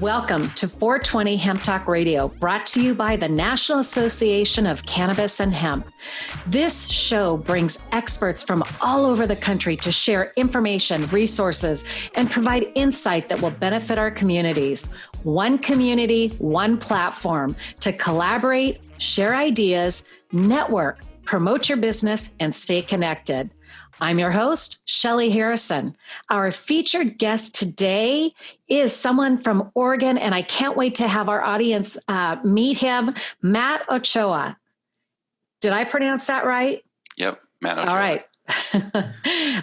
Welcome to 420 Hemp Talk Radio, brought to you by the National Association of Cannabis and Hemp. This show brings experts from all over the country to share information, resources, and provide insight that will benefit our communities. One community, one platform to collaborate, share ideas, network, promote your business, and stay connected. I'm your host, Shelly Harrison. Our featured guest today is someone from Oregon, and I can't wait to have our audience meet him, Matt Ochoa. Did I pronounce that right? Yep, Matt Ochoa. All right.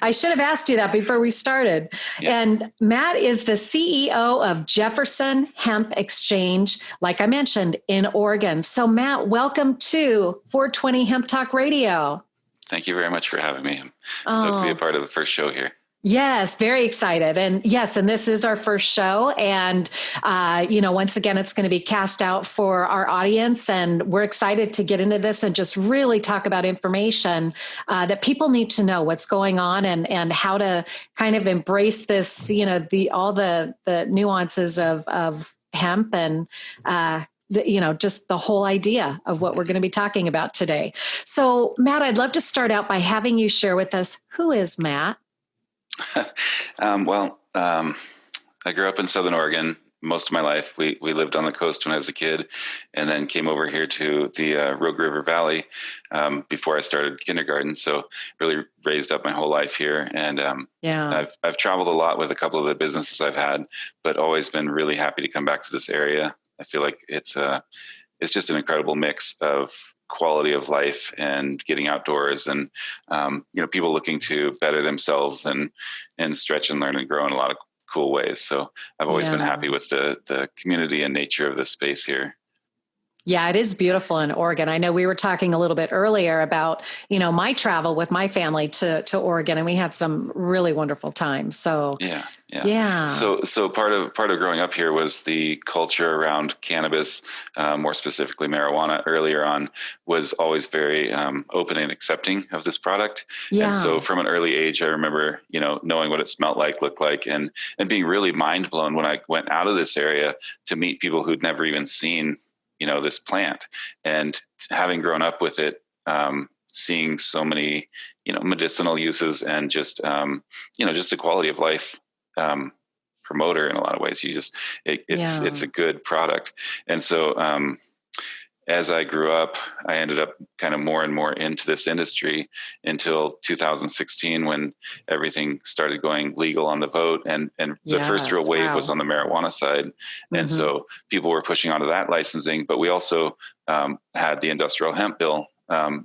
I should have asked you that before we started. Yep. And Matt is the CEO of Jefferson Hemp Exchange, like I mentioned, in Oregon. So Matt, welcome to 420 Hemp Talk Radio. Thank you very much for having me. I'm stoked to be a part of the first show here. Yes, very excited. And yes, and this is our first show. And, once again, it's going to be cast out for our audience. And we're excited to get into this and just really talk about information that people need to know what's going on and how to kind of embrace this, all the nuances of hemp and, just the whole idea of what we're going to be talking about today. So, Matt, I'd love to start out by having you share with us, who is Matt? I grew up in Southern Oregon most of my life. We lived on the coast when I was a kid, and then came over here to the Rogue River Valley before I started kindergarten. So really raised up my whole life here. And I've traveled a lot with a couple of the businesses I've had, but always been really happy to come back to this area. I feel like it's just an incredible mix of quality of life and getting outdoors and, people looking to better themselves and stretch and learn and grow in a lot of cool ways. So I've always been happy with the community and nature of this space here. Yeah, it is beautiful in Oregon. I know we were talking a little bit earlier about, my travel with my family to Oregon, and we had some really wonderful times. So yeah. So part of growing up here was the culture around cannabis, more specifically marijuana. Earlier on, was always very open and accepting of this product. Yeah. And so from an early age, I remember knowing what it smelled like, looked like, and being really mind blown when I went out of this area to meet people who'd never even seen this plant, and having grown up with it, seeing so many, medicinal uses and just a quality of life, promoter in a lot of ways. It's a good product. And so, as I grew up, I ended up kind of more and more into this industry until 2016, when everything started going legal on the vote. And the first real wave was on the marijuana side. Mm-hmm. And so people were pushing onto that licensing, but we also had the industrial hemp bill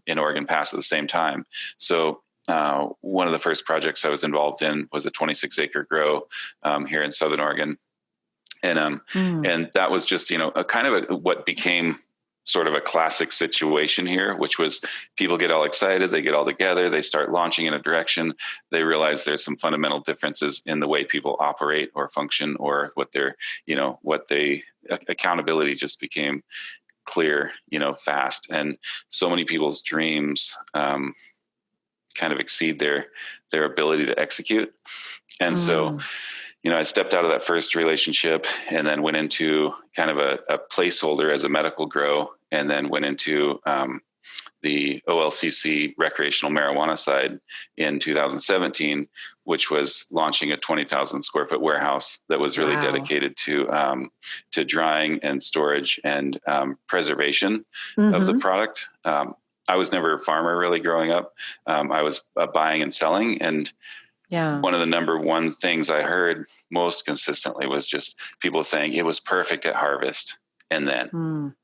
in Oregon pass at the same time. So one of the first projects I was involved in was a 26-acre grow here in Southern Oregon. And that was just, what became sort of a classic situation here, which was people get all excited, they get all together, they start launching in a direction, they realize there's some fundamental differences in the way people operate or function, or accountability just became clear, fast. And so many people's dreams kind of exceed their ability to execute. And so, I stepped out of that first relationship and then went into kind of a placeholder as a medical grow, and then went into the OLCC recreational marijuana side in 2017, which was launching a 20,000 square foot warehouse that was really dedicated to drying and storage and preservation of the product. I was never a farmer really growing up. I was buying and selling, and one of the number one things I heard most consistently was just people saying it was perfect at harvest. And then,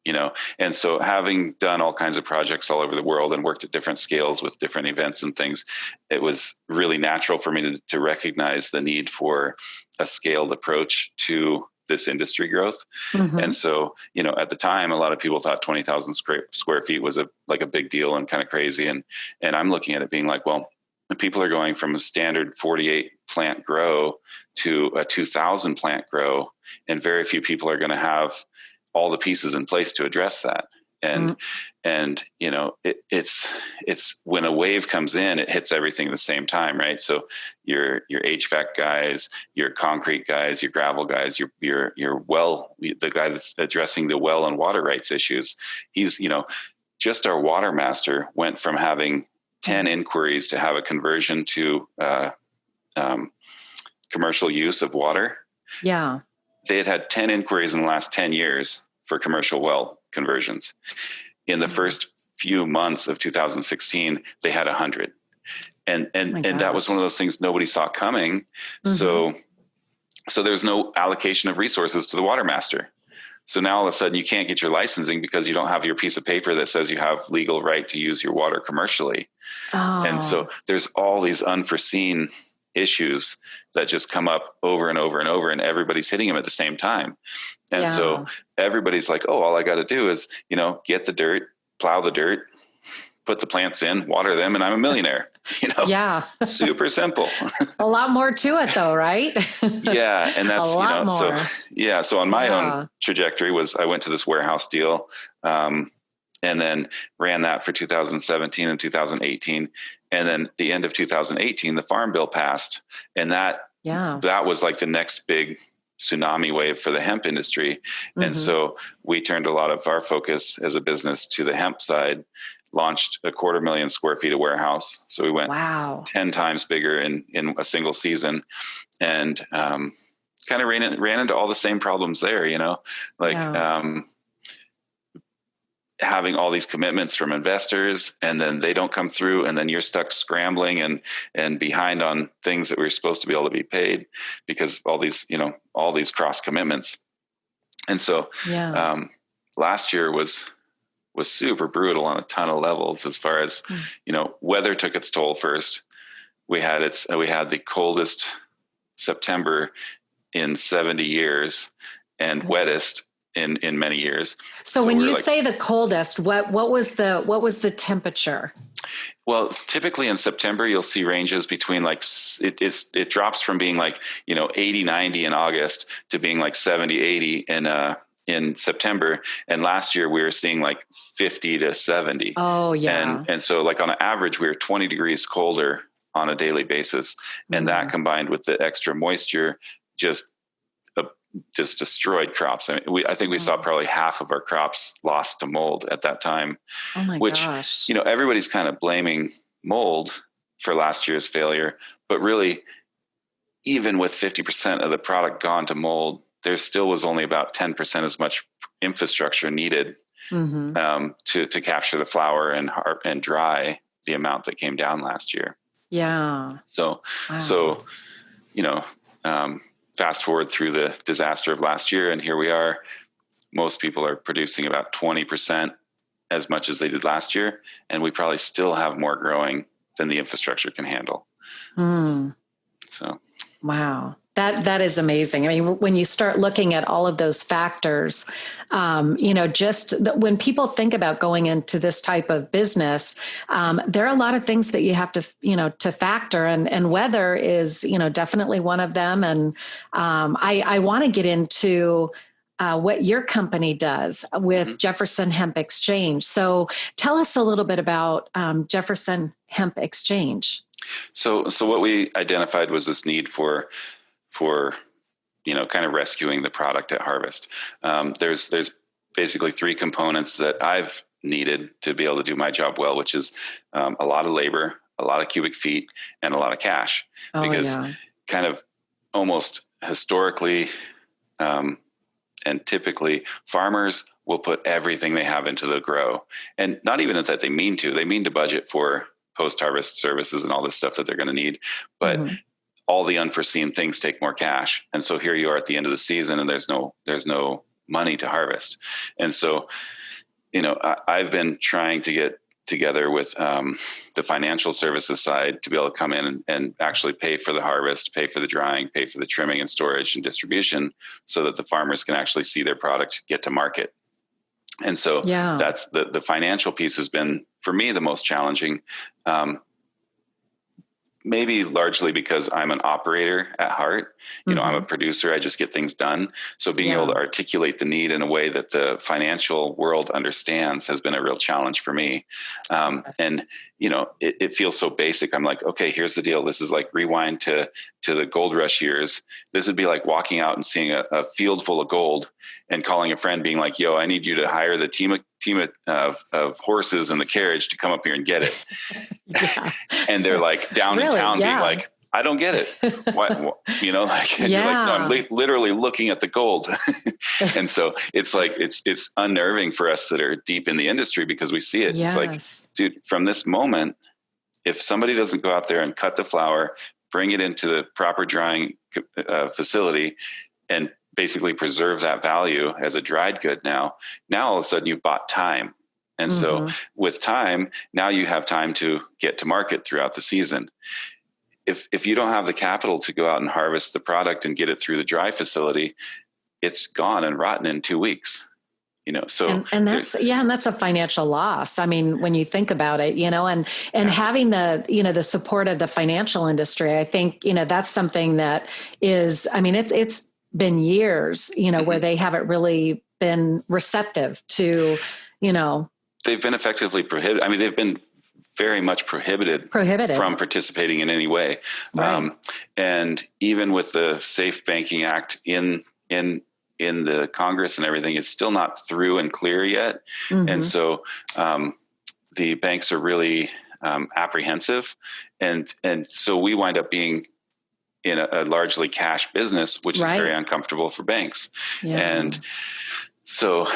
and so having done all kinds of projects all over the world and worked at different scales with different events and things, it was really natural for me to recognize the need for a scaled approach to this industry growth. Mm-hmm. And so, at the time, a lot of people thought 20,000 square feet was a big deal and kind of crazy. And I'm looking at it being like, well, people are going from a standard 48 plant grow to a 2,000 plant grow, and very few people are going to have all the pieces in place to address that. And it's when a wave comes in, it hits everything at the same time, right? So your HVAC guys, your concrete guys, your gravel guys, your well, the guy that's addressing the well and water rights issues, he's, just our water master went from having 10 inquiries to have a conversion to commercial use of water. Yeah. They had 10 inquiries in the last 10 years for commercial well conversions. In the first few months of 2016, they had 100. And that was one of those things nobody saw coming. So there's no allocation of resources to the water master. So now all of a sudden you can't get your licensing because you don't have your piece of paper that says you have legal right to use your water commercially. Oh. And so there's all these unforeseen issues that just come up over and over and over, and everybody's hitting them at the same time. And so everybody's like, oh, all I got to do is, get the dirt, plow the dirt, put the plants in, water them, and I'm a millionaire. Yeah. Super simple. A lot more to it though, right? Yeah. And that's, a lot more. So on my own trajectory was I went to this warehouse deal, and then ran that for 2017 and 2018. And then the end of 2018, the Farm Bill passed, and that was like the next big tsunami wave for the hemp industry. And so we turned a lot of our focus as a business to the hemp side, launched 250,000 square feet of warehouse. So we went 10 times bigger in a single season, and kind of ran into all the same problems there, having all these commitments from investors, and then they don't come through, and then you're stuck scrambling and behind on things that we're supposed to be able to be paid because all these cross commitments. And so last year was super brutal on a ton of levels as far as, weather took its toll first. We had the coldest September in 70 years and wettest in many years. So when you say the coldest, what was the temperature? Well, typically in September, you'll see ranges between it drops from being 80, 90 in August to being 70, 80 in September. And last year we were seeing 50 to 70. Oh yeah. And so on an average, we were 20 degrees colder on a daily basis. And that combined with the extra moisture just destroyed crops. I think we saw probably half of our crops lost to mold at that time. Oh my gosh. Everybody's kind of blaming mold for last year's failure, but really even with 50% of the product gone to mold, there still was only about 10% as much infrastructure needed to capture the flower and dry the amount that came down last year. Yeah. So fast forward through the disaster of last year, and here we are. Most people are producing about 20% as much as they did last year, and we probably still have more growing than the infrastructure can handle. So, wow. That is amazing. I mean, when you start looking at all of those factors, when people think about going into this type of business, there are a lot of things that you have to factor, and weather is, definitely one of them. And I want to get into what your company does with Jefferson Hemp Exchange. So tell us a little bit about Jefferson Hemp Exchange. So what we identified was this need for kind of rescuing the product at harvest. There's basically three components that I've needed to be able to do my job well, which is a lot of labor, a lot of cubic feet, and a lot of cash. Because kind of almost historically and typically farmers will put everything they have into the grow. And not even as that they mean to budget for post-harvest services and all this stuff that they're going to need. But all the unforeseen things take more cash. And so here you are at the end of the season and there's no money to harvest. And so, I've been trying to get together with the financial services side to be able to come in and actually pay for the harvest, pay for the drying, pay for the trimming and storage and distribution so that the farmers can actually see their product get to market. And so that's the financial piece has been, for me, the most challenging. maybe largely because I'm an operator at heart. You know, I'm a producer. I just get things done. So being able to articulate the need in a way that the financial world understands has been a real challenge for me. And, you know, it feels so basic. I'm like, okay, here's the deal. This is like rewind to the gold rush years. This would be like walking out and seeing a field full of gold and calling a friend being like, yo, I need you to hire the team of horses and the carriage to come up here and get it. And they're like down in town being like, I don't get it. What you know, like, and you're like, no, I'm literally looking at the gold. And so it's like, it's unnerving for us that are deep in the industry because we see it. It's like, dude, from this moment, if somebody doesn't go out there and cut the flower, bring it into the proper drying facility and basically preserve that value as a dried good now all of a sudden you've bought time. And so with time, now you have time to get to market throughout the season. If you don't have the capital to go out and harvest the product and get it through the dry facility, it's gone and rotten in 2 weeks. You know, so and that's and that's a financial loss. I mean, when you think about it, you know, and having the, you know, the support of the financial industry, I think, you know, that's something that is, I mean, it's been years, you know, where they haven't really been receptive to, you know, they've been effectively prohibited. I mean, they've been very much prohibited from participating in any way. Right. And even with the Safe Banking Act in the Congress and everything, it's still not through and clear yet. And so the banks are really apprehensive. And so we wind up being in a largely cash business, which is very uncomfortable for banks. And so,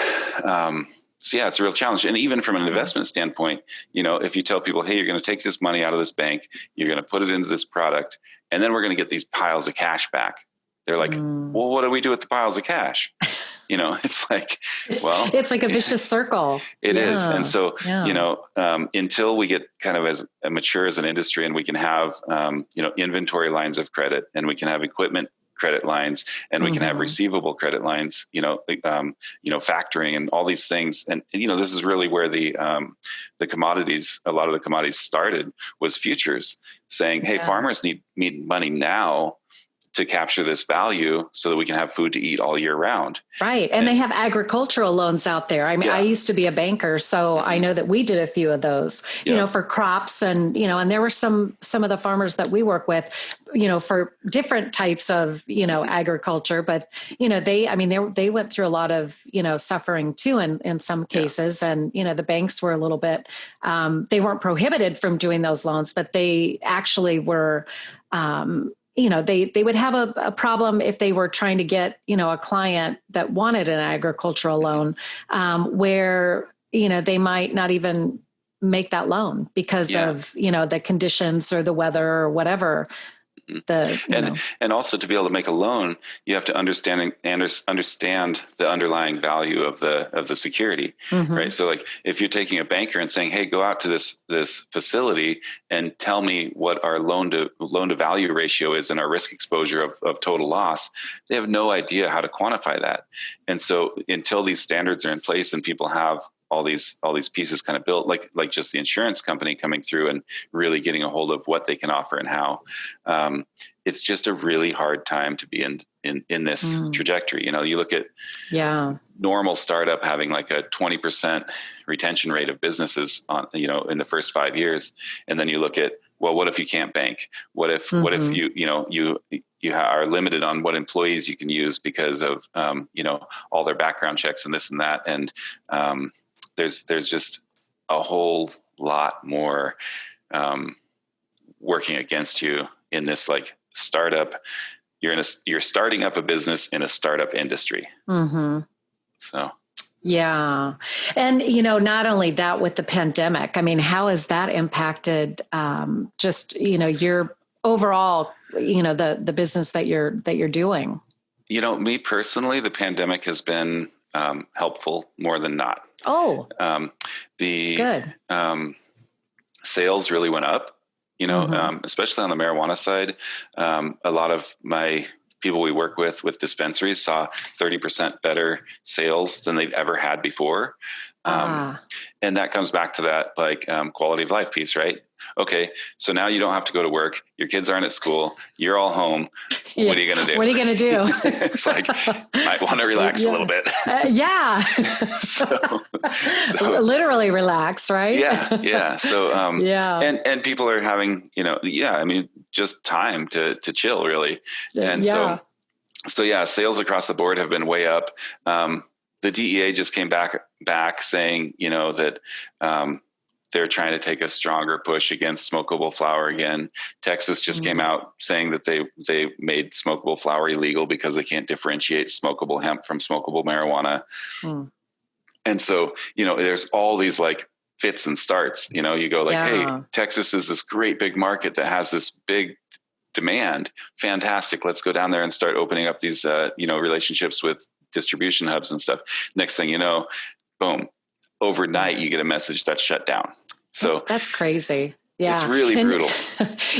it's a real challenge. And even from an investment standpoint, you know, if you tell people, hey, you're going to take this money out of this bank, you're going to put it into this product, and then we're going to get these piles of cash back. They're like, well, what do we do with the piles of cash? You know, it's like, it's like a vicious circle. It is. And so, you know, until we get kind of as mature as an industry and we can have, you know, inventory lines of credit and we can have equipment credit lines and we can have receivable credit lines, you know, factoring and all these things. And, you know, this is really where the commodities, a lot of the commodities started was futures saying, hey, farmers need money now to capture this value so that we can have food to eat all year round. Right. And they have agricultural loans out there. I mean, I used to be a banker, so I know that we did a few of those, you know, for crops and, you know, and there were some of the farmers that we work with, you know, for different types of, you know, agriculture, but, you know, they went through a lot of, you know, suffering too, in some cases. And, you know, the banks were a little bit, they weren't prohibited from doing those loans, but they actually were, you know, they would have a problem if they were trying to get, you know, a client that wanted an agricultural loan, where, you know, they might not even make that loan because of, you know, the conditions or the weather or whatever. And also to be able to make a loan, you have to understand the underlying value of the security, right? So like if you're taking a banker and saying, hey, go out to this facility and tell me what our loan to value ratio is and our risk exposure of total loss, they have no idea how to quantify that. And so until these standards are in place and people have all these pieces kind of built, like just the insurance company coming through and really getting a hold of what they can offer and how, it's just a really hard time to be in this trajectory. You know, you look at normal startup having like a 20% retention rate of businesses on, you know, in the first 5 years. And then you look at, well, what if you can't bank? What if you are limited on what employees you can use because of, you know, all their background checks and this and that. And, there's just a whole lot more working against you in this like startup. You're starting up a business in a startup industry. So. Yeah. And, you know, not only that with the pandemic, I mean, how has that impacted just, you know, your overall, you know, the business that you're doing? You know, me personally, the pandemic has been helpful more than not. Oh, good. Sales really went up, you know, especially on the marijuana side. A lot of my people we work with dispensaries saw 30% better sales than they've ever had before. And that comes back to that like quality of life piece, right? Okay, so now you don't have to go to work. Your kids aren't at school. You're all home. Yeah. What are you going to do? What are you going to do? It's like, might want to relax a little bit. Yeah. so literally relax, right? Yeah. So, and people are having, just time to chill really. And so sales across the board have been way up. The DEA just came back saying, that, they're trying to take a stronger push against smokable flower again. Texas just came out saying that they made smokable flower illegal because they can't differentiate smokable hemp from smokable marijuana. And so, there's all these like fits and starts, you go like, hey, Texas is this great big market that has this big demand. Fantastic. Let's go down there and start opening up these, relationships with distribution hubs and stuff. Next thing you know, boom, overnight you get a message that's shut down. So that's crazy. Yeah. It's really brutal.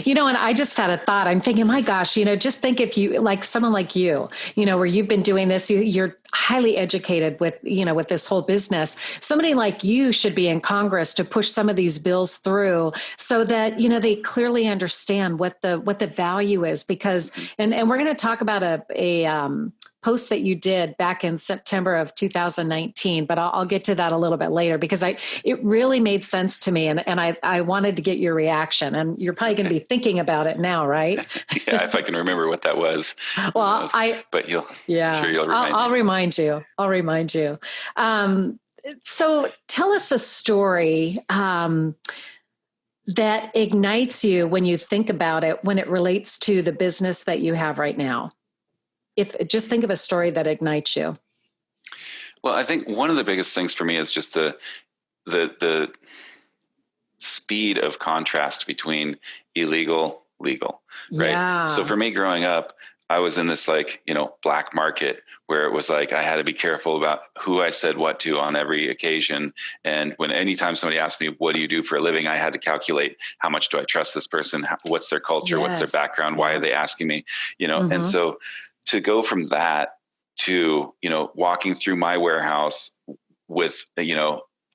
And I just had a thought. I'm thinking, my gosh, just think if you, like someone like you, where you've been doing this, you're highly educated with, with this whole business. Somebody like you should be in Congress to push some of these bills through so that, they clearly understand what the value is because, and we're going to talk about a post that you did back in September of 2019, but I'll get to that a little bit later because it really made sense to me. And I wanted to get your reaction, and you're probably going to be thinking about it now, right? Yeah. If I can remember what that was. Well, but I'm sure you'll remind me. I'll remind you. So tell us a story, that ignites you when you think about it, when it relates to the business that you have right now. Just think of a story that ignites you. Well, I think one of the biggest things for me is just the speed of contrast between illegal, legal, right? Yeah. So for me growing up, I was in this black market where it was like, I had to be careful about who I said what to on every occasion. And anytime somebody asked me, what do you do for a living? I had to calculate how much do I trust this person? What's their culture? Yes. What's their background? Why are they asking me? And so to go from that to, walking through my warehouse with,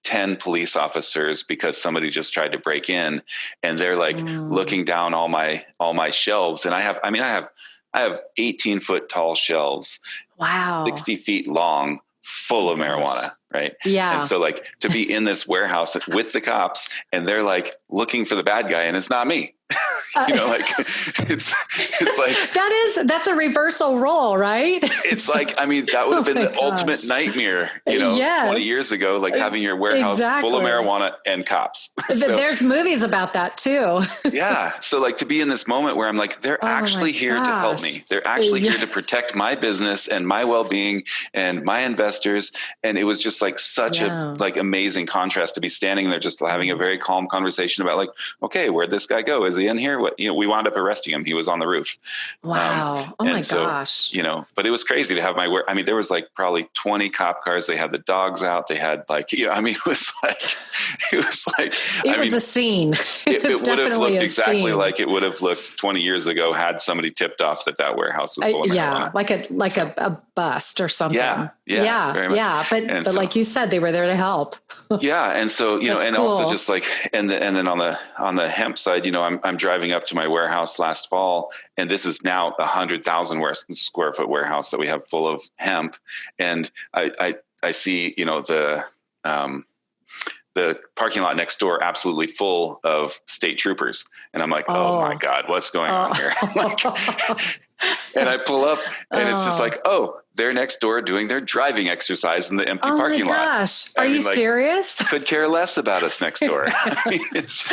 10 police officers because somebody just tried to break in and they're like looking down all my shelves. And I have 18-foot tall shelves. Wow. 60 feet long, full of marijuana. Right. Yeah. And so like to be in this warehouse with the cops and they're like looking for the bad guy and it's not me. It's like that's a reversal role, right? It's like, that would have been the ultimate nightmare, 20 years ago, like having your warehouse full of marijuana and cops. There's movies about that too. Yeah. So like to be in this moment where I'm like, they're actually here to help me. They're actually here to protect my business and my well-being and my investors. And it was just like such a amazing contrast to be standing there, just having a very calm conversation about like, okay, where'd this guy go? Is he in here? What, we wound up arresting him. He was on the roof. Wow. Gosh. But it was crazy to have there was like probably 20 cop cars. They had the dogs out. They had like, it was a scene. It would have looked exactly like it would have looked 20 years ago had somebody tipped off that warehouse was full of marijuana. Like a bust or something. Yeah. But like you said, they were there to help. Yeah. And so, and cool. also just like, and then on the hemp side, I'm driving up to my warehouse last fall, and this is now 100,000 square foot warehouse that we have full of hemp. And I see, the parking lot next door absolutely full of state troopers. And I'm like, oh my God, what's going on here? And I pull up and it's just like, they're next door doing their driving exercise in the empty parking lot. Oh my gosh. Are you serious? Could care less about us next door. It's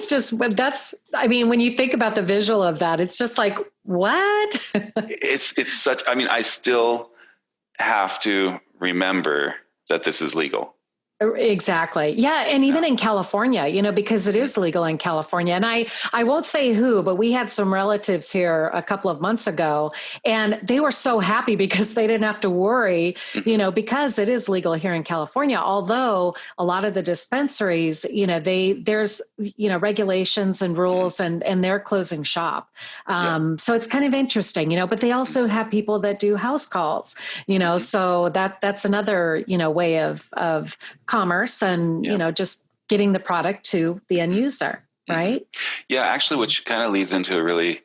just, when you think about the visual of that, it's just like, what? It's such, I still have to remember that this is legal. Exactly. Yeah. And even in California, because it is legal in California. And I won't say who, but we had some relatives here a couple of months ago, and they were so happy because they didn't have to worry, because it is legal here in California. Although a lot of the dispensaries, there's regulations and rules, and they're closing shop. So it's kind of interesting, but they also have people that do house calls, so that's another, way of commerce and, just getting the product to the end user. Right. Yeah, actually, which kind of leads into a really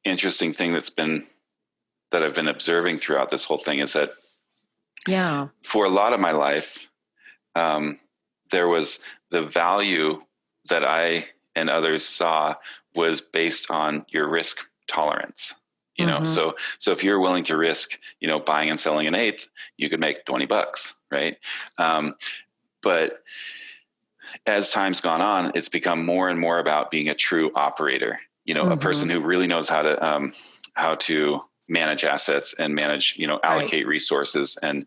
interesting thing that I've been observing throughout this whole thing is that for a lot of my life, there was the value that I and others saw was based on your risk tolerance. So if you're willing to risk, buying and selling an eighth, you could make $20, right? But as time's gone on, it's become more and more about being a true operator, a person who really knows how to manage assets and manage, allocate resources and,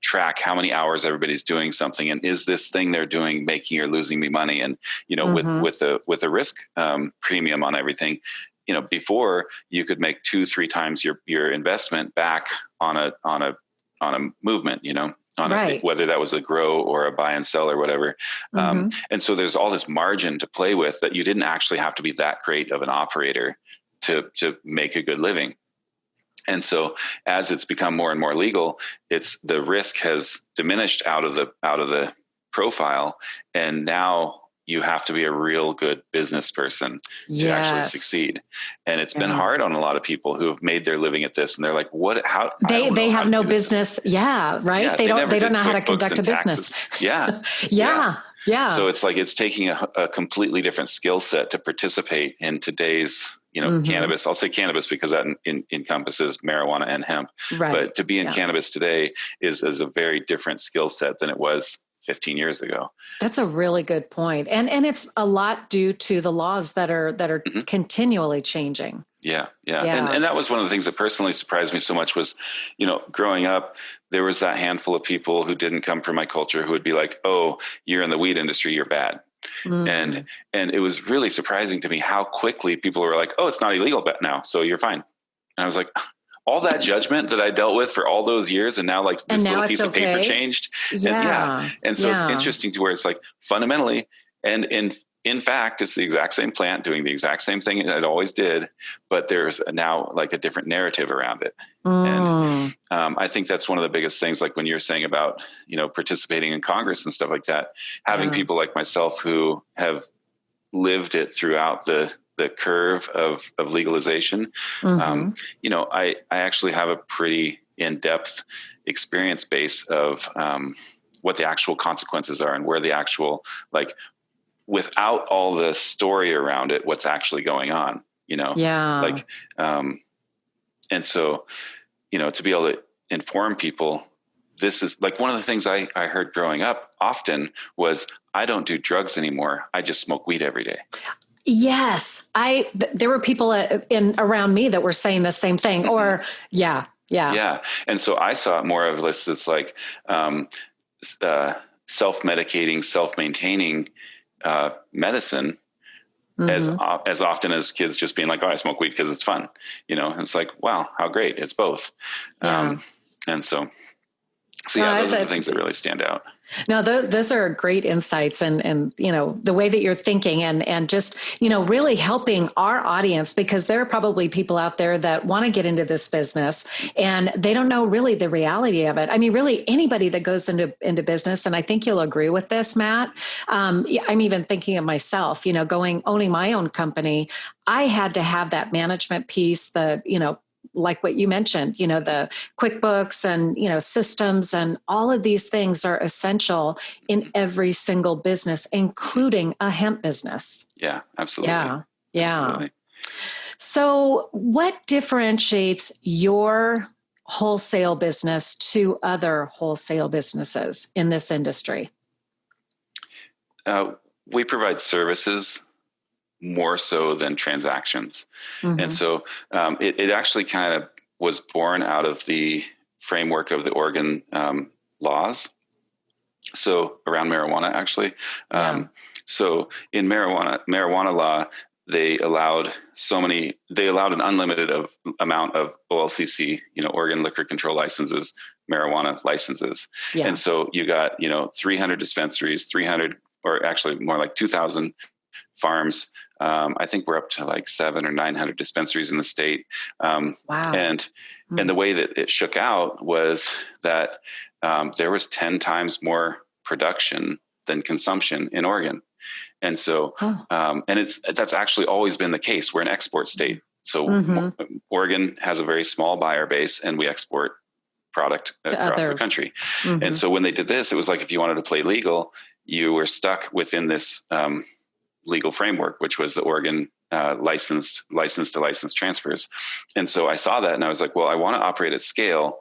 track how many hours everybody's doing something. And is this thing they're doing making or losing me money? And, with a risk premium on everything, before you could make 2-3 times your investment back on a movement, whether that was a grow or a buy and sell or whatever. And so there's all this margin to play with that you didn't actually have to be that great of an operator to make a good living. And so as it's become more and more legal, the risk has diminished out of the profile. And now you have to be a real good business person to actually succeed. And it's been hard on a lot of people who have made their living at this. And they're like, how they have no business. Yeah. Right. Yeah, they don't know how to conduct a business. Yeah. Yeah. So it's like, it's taking a completely different skill set to participate in today's, cannabis. I'll say cannabis because that encompasses marijuana and hemp, but to be in cannabis today is a very different skill set than it was 15 years ago. That's a really good point. And it's a lot due to the laws that are continually changing. Yeah. And that was one of the things that personally surprised me so much was, growing up, there was that handful of people who didn't come from my culture who would be like, oh, you're in the weed industry, you're bad. And it was really surprising to me how quickly people were like, oh, it's not illegal now, so you're fine. And I was like, all that judgment that I dealt with for all those years. And now like this little piece of paper changed. And so it's interesting to where it's like fundamentally, and in fact, it's the exact same plant doing the exact same thing it always did, but there's now like a different narrative around it. And I think that's one of the biggest things, like when you're saying about, participating in Congress and stuff like that, having people like myself who have lived it throughout the curve of legalization. I actually have a pretty in-depth experience base of what the actual consequences are and where the actual, like, without all the story around it, what's actually going on, and so, to be able to inform people, this is like one of the things I heard growing up often was, I don't do drugs anymore. I just smoke weed every day. Yes. There were people around me that were saying the same thing or Yeah. And so I saw it more of this, it's like, self-medicating, self-maintaining, medicine as often as kids just being like, oh, I smoke weed because it's fun. It's like, wow, how great. It's both. And so those are the things that really stand out. No, those are great insights and the way that you're thinking and just, really helping our audience, because there are probably people out there that want to get into this business and they don't know really the reality of it. I mean, really anybody that goes into business, and I think you'll agree with this, Matt. I'm even thinking of myself, owning my own company. I had to have that management piece, like what you mentioned, the QuickBooks and, systems and all of these things are essential in every single business, including a hemp business. Yeah, absolutely. Yeah. Absolutely. So what differentiates your wholesale business to other wholesale businesses in this industry? We provide services more so than transactions. And so it actually kind of was born out of the framework of the Oregon laws. So around marijuana, actually. So in marijuana law, they allowed an unlimited amount of OLCC, Oregon Liquor Control licenses, marijuana licenses. Yeah. And so you got, 300 dispensaries, 300, or actually more like 2,000 farms. I think we're up to like 700 or 900 dispensaries in the state. Wow. And the way that it shook out was that there was 10 times more production than consumption in Oregon. And so, that's actually always been the case. We're an export state. So Oregon has a very small buyer base, and we export product across the country. And so when they did this, it was like, if you wanted to play legal, you were stuck within this legal framework, which was the Oregon license to license transfers. And so I saw that and I was like, well, I want to operate at scale,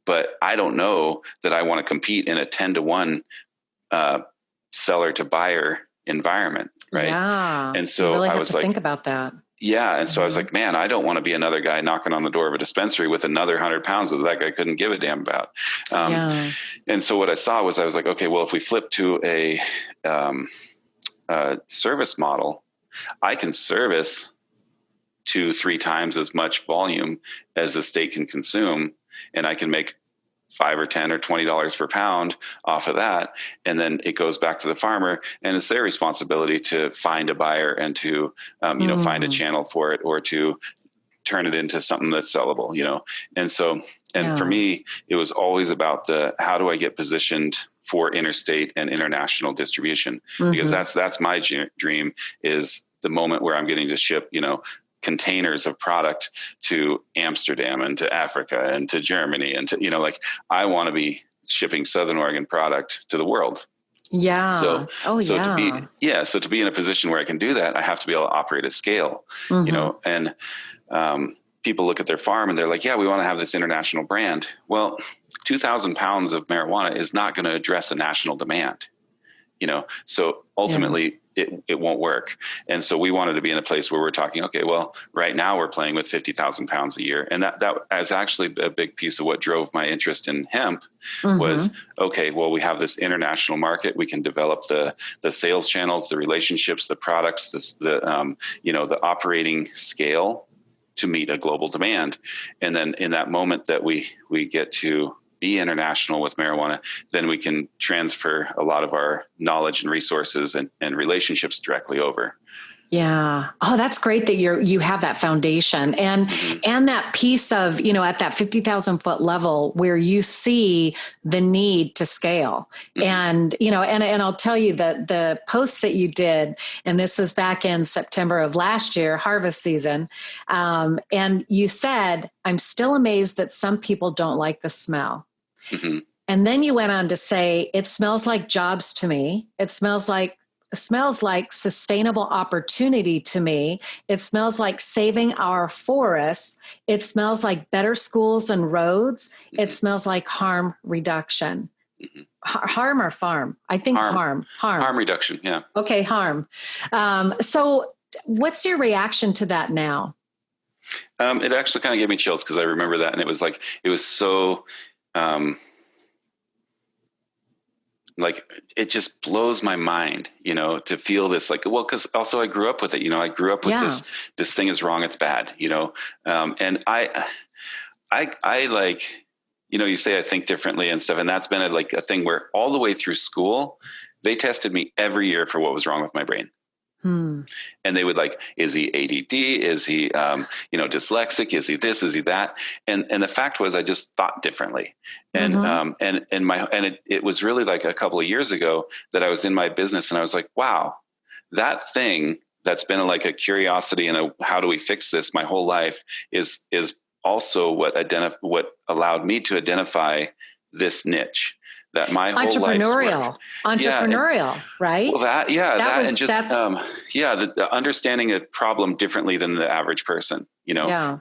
but I don't know that I want to compete in a 10-to-1 seller to buyer environment. Right. Yeah. And so you really I was like, think about that. Yeah. And so I was like, man, I don't want to be another guy knocking on the door of a dispensary with another 100 pounds that guy couldn't give a damn about. And so what I saw was, I was like, okay, well, if we flip to a service model, I can service 2-3 times as much volume as the state can consume. And I can make $5 or $10 or $20 per pound off of that. And then it goes back to the farmer, and it's their responsibility to find a buyer and to, find a channel for it, or to turn it into something that's sellable, And so, for me, it was always about how do I get positioned for interstate and international distribution? Because that's my dream, is the moment where I'm getting to ship, containers of product to Amsterdam and to Africa and to Germany and to, I want to be shipping Southern Oregon product to the world. Yeah. So to be in a position where I can do that, I have to be able to operate at scale, and people look at their farm and they're like, yeah, we want to have this international brand. Well, 2,000 pounds of marijuana is not going to address a national demand, so ultimately it won't work. And so we wanted to be in a place where we're talking, okay, well, right now we're playing with 50,000 pounds a year. And that is actually a big piece of what drove my interest in hemp was, okay, well, we have this international market. We can develop the sales channels, the relationships, the products, the operating scale to meet a global demand. And then in that moment that we get to be international with marijuana, then we can transfer a lot of our knowledge and resources and relationships directly over. Yeah. Oh, that's great that you have that foundation and that piece of, at that 50,000 foot level where you see the need to scale. And, and I'll tell you that the post that you did, and this was back in September of last year, harvest season. And you said, I'm still amazed that some people don't like the smell. And then you went on to say, it smells like jobs to me. It smells like sustainable opportunity to me. It smells like saving our forests. It smells like better schools and roads. It smells like harm reduction. Harm or farm? I think harm. Harm reduction, yeah. Okay, harm. So what's your reaction to that now? It actually kind of gave me chills, because I remember that, and it was so... it just blows my mind, to feel this, because also I grew up with it, I grew up with this thing is wrong, it's bad, and I you say I think differently and stuff. And that's been a thing where all the way through school, they tested me every year for what was wrong with my brain. And they would is he ADD? Is he, dyslexic? Is he this? Is he that? And the fact was, I just thought differently. And, it was really a couple of years ago that I was in my business, and I was like, wow, that thing that's been a curiosity and how do we fix this my whole life is also what allowed me to identify this niche. That my whole entrepreneurial, right? Well, the understanding a problem differently than the average person.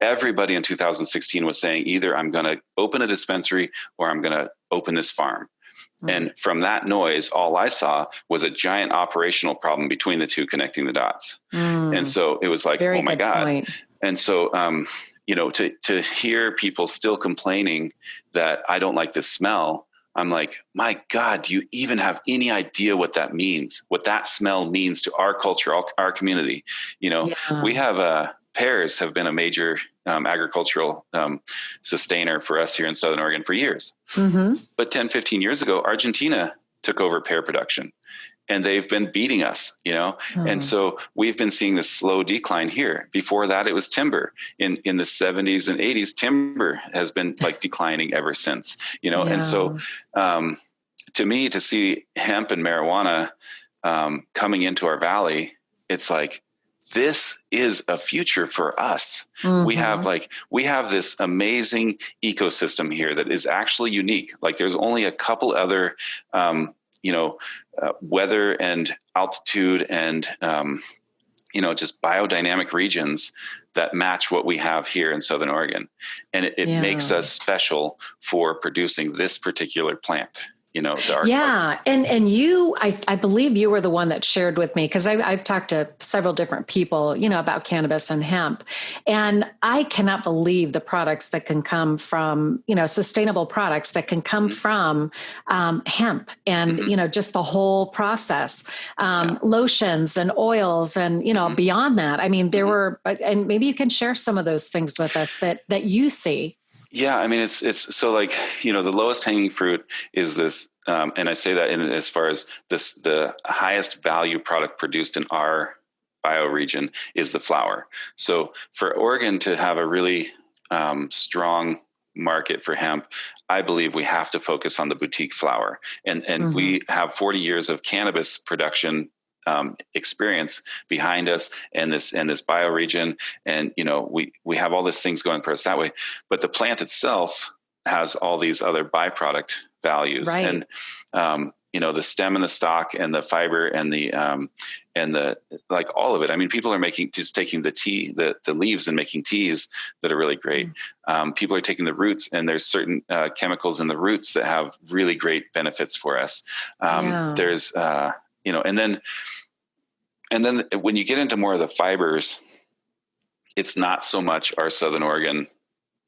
Everybody in 2016 was saying either I'm going to open a dispensary or I'm going to open this farm. And from that noise, all I saw was a giant operational problem between the two, connecting the dots. And so it was Very oh my God. Point. And so, to hear people still complaining that I don't like the smell I'm like, my God, do you even have any idea what that means? What that smell means to our culture, our community? We have pears have been a major agricultural sustainer for us here in Southern Oregon for years. Mm-hmm. But 10, 15 years ago, Argentina took over pear production. And they've been beating us, And so we've been seeing this slow decline here. Before that, it was timber. In the 70s and 80s, timber has been like declining ever since, And so to me, to see hemp and marijuana coming into our valley, it's like, this is a future for us. Mm-hmm. We have this amazing ecosystem here that is actually unique. Like there's only a couple other, weather and altitude and, just biodynamic regions that match what we have here in Southern Oregon. And it makes us special for producing this particular plant. And you, I believe you were the one that shared with me, because I've talked to several different people, about cannabis and hemp, and I cannot believe the products that can come from, sustainable products that can come from hemp and, just the whole process, lotions and oils and, beyond that. I mean, there were, and maybe you can share some of those things with us that you see. Yeah. I mean, it's so like, the lowest hanging fruit is this. And I say that as far as this, the highest value product produced in our bioregion is the flower. So for Oregon to have a really strong market for hemp, I believe we have to focus on the boutique flower. And we have 40 years of cannabis production experience behind us and this bioregion. And, we have all these things going for us that way, but the plant itself has all these other byproduct values. Right. And, the stem and the stalk and the fiber and the like all of it. I mean, people are taking the leaves and making teas that are really great. People are taking the roots, and there's certain chemicals in the roots that have really great benefits for us. There's, and then when you get into more of the fibers, it's not so much our Southern Oregon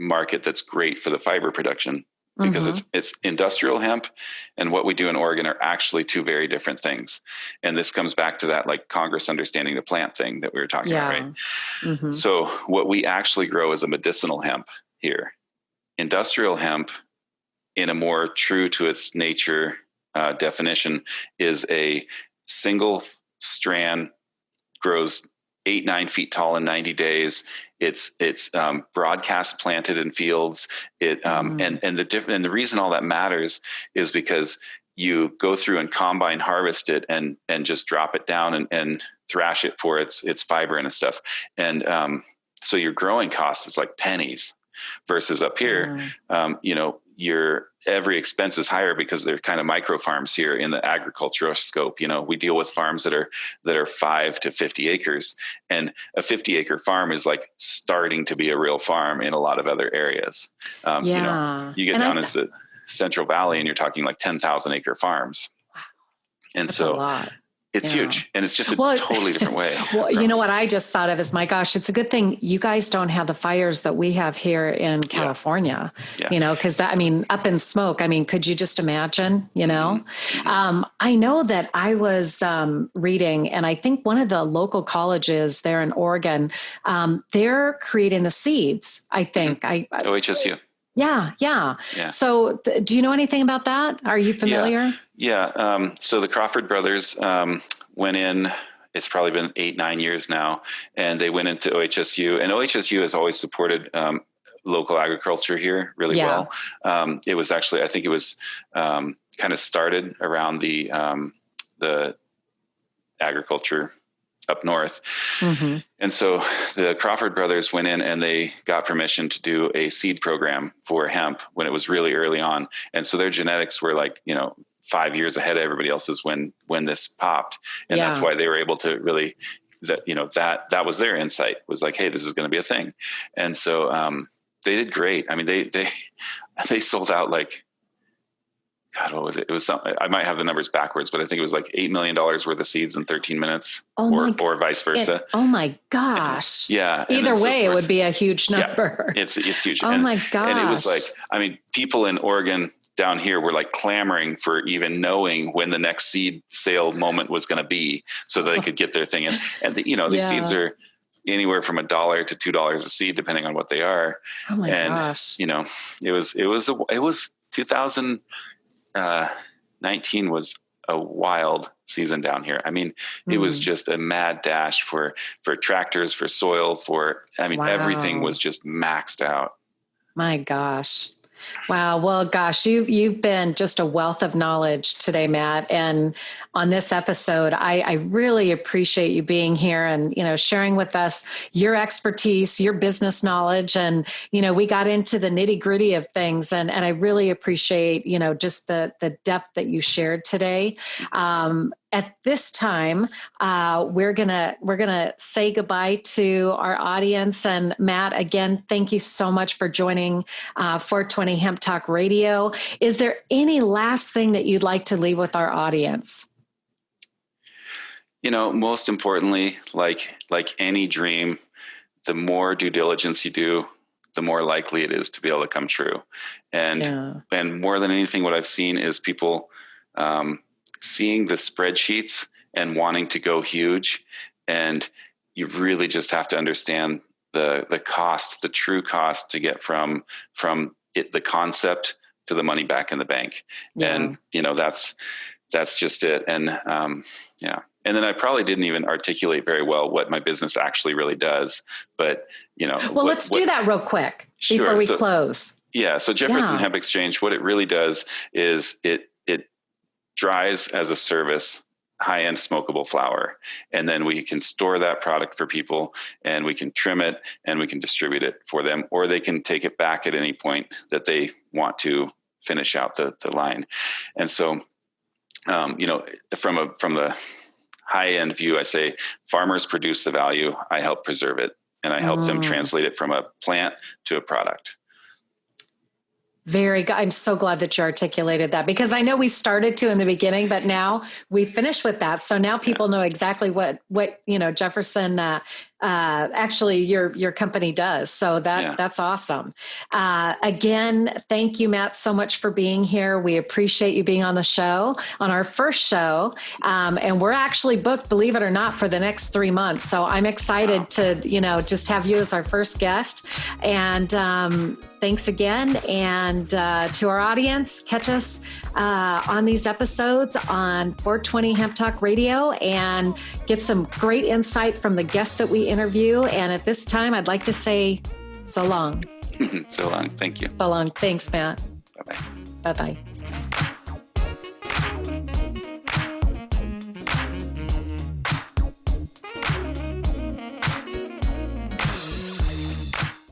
market that's great for the fiber production, because it's industrial hemp and what we do in Oregon are actually two very different things. And this comes back to that, like Congress understanding the plant thing that we were talking about, right? Mm-hmm. So what we actually grow is a medicinal hemp here. Industrial hemp, in a more true to its nature definition, is a single strand, grows 8-9 feet tall in 90 days. It's broadcast planted in fields. And the reason all that matters is because you go through and combine harvest it and just drop it down and thrash it for its fiber and stuff. And so your growing cost is like pennies, versus up here, your every expense is higher because they're kind of micro farms here in the agricultural scope. We deal with farms that are 5 to 50 acres, and a 50-acre farm is like starting to be a real farm in a lot of other areas. You get down into the Central Valley and you're talking like 10,000 acre farms. Wow. And that's so it's huge, and it's just a totally different way. Well, you know what I just thought of is, my gosh, it's a good thing you guys don't have the fires that we have here in California, because up in smoke, could you just imagine, I know that I was reading, and I think one of the local colleges there in Oregon, they're creating the seeds, I think. OHSU. Yeah. So do you know anything about that? Are you familiar? Yeah. So the Crawford brothers went in, it's probably been 8-9 years now, and they went into OHSU, and OHSU has always supported local agriculture here really well. It was actually, I think it was kind of started around the agriculture up north. Mm-hmm. And so the Crawford brothers went in and they got permission to do a seed program for hemp when it was really early on. And so their genetics were like, 5 years ahead of everybody else's when this popped. And that's why they were able to really, that was their insight, was like, hey, this is going to be a thing. And so they did great. They sold out like, God, what was it? It was something, I might have the numbers backwards, but I think it was like $8 million worth of seeds in 13 minutes or vice versa. Oh my gosh. Yeah. Either way, it would be a huge number. Yeah, it's huge. Oh my gosh. And it was like, people in Oregon down here were like clamoring for even knowing when the next seed sale moment was going to be, so that they could get their thing in. And these seeds are anywhere from $1 to $2 a seed, depending on what they are. Oh my gosh! It was 2019 was a wild season down here. I mean, it was just a mad dash for tractors, for soil, everything was just maxed out. My gosh. Wow. Well, gosh, you've been just a wealth of knowledge today, Matt. And on this episode, I really appreciate you being here and, sharing with us your expertise, your business knowledge. And, we got into the nitty gritty of things, and I really appreciate, just the depth that you shared today. At this time, we're gonna say goodbye to our audience. And Matt, again, thank you so much for joining 420 Hemp Talk Radio. Is there any last thing that you'd like to leave with our audience? Most importantly, like any dream, the more due diligence you do, the more likely it is to be able to come true. And more than anything, what I've seen is people seeing the spreadsheets and wanting to go huge. And you really just have to understand the cost, the true cost to get from it, the concept to the money back in the bank. Yeah. And, that's just it. And, and then I probably didn't even articulate very well what my business actually really does, but well, let's do that real quick before we close. Yeah. So Jefferson Hemp Exchange, what it really does is it dries as a service high-end smokable flower. And then we can store that product for people, and we can trim it, and we can distribute it for them, or they can take it back at any point that they want to finish out the line. And so, from the high-end view, I say farmers produce the value, I help preserve it, and I help them translate it from a plant to a product. Very good. I'm so glad that you articulated that, because I know we started to in the beginning, but now we finished with that. So now people know exactly what Jefferson, actually your company does. So that's awesome. Again, thank you, Matt, so much for being here. We appreciate you being on the show, on our first show. And we're actually booked, believe it or not, for the next 3 months. So I'm excited to, just have you as our first guest. And, thanks again. And to our audience, catch us on these episodes on 420 Hemp Talk Radio and get some great insight from the guests that we interview. And at this time, I'd like to say so long. So long. Thank you. So long. Thanks, Matt. Bye-bye. Bye-bye.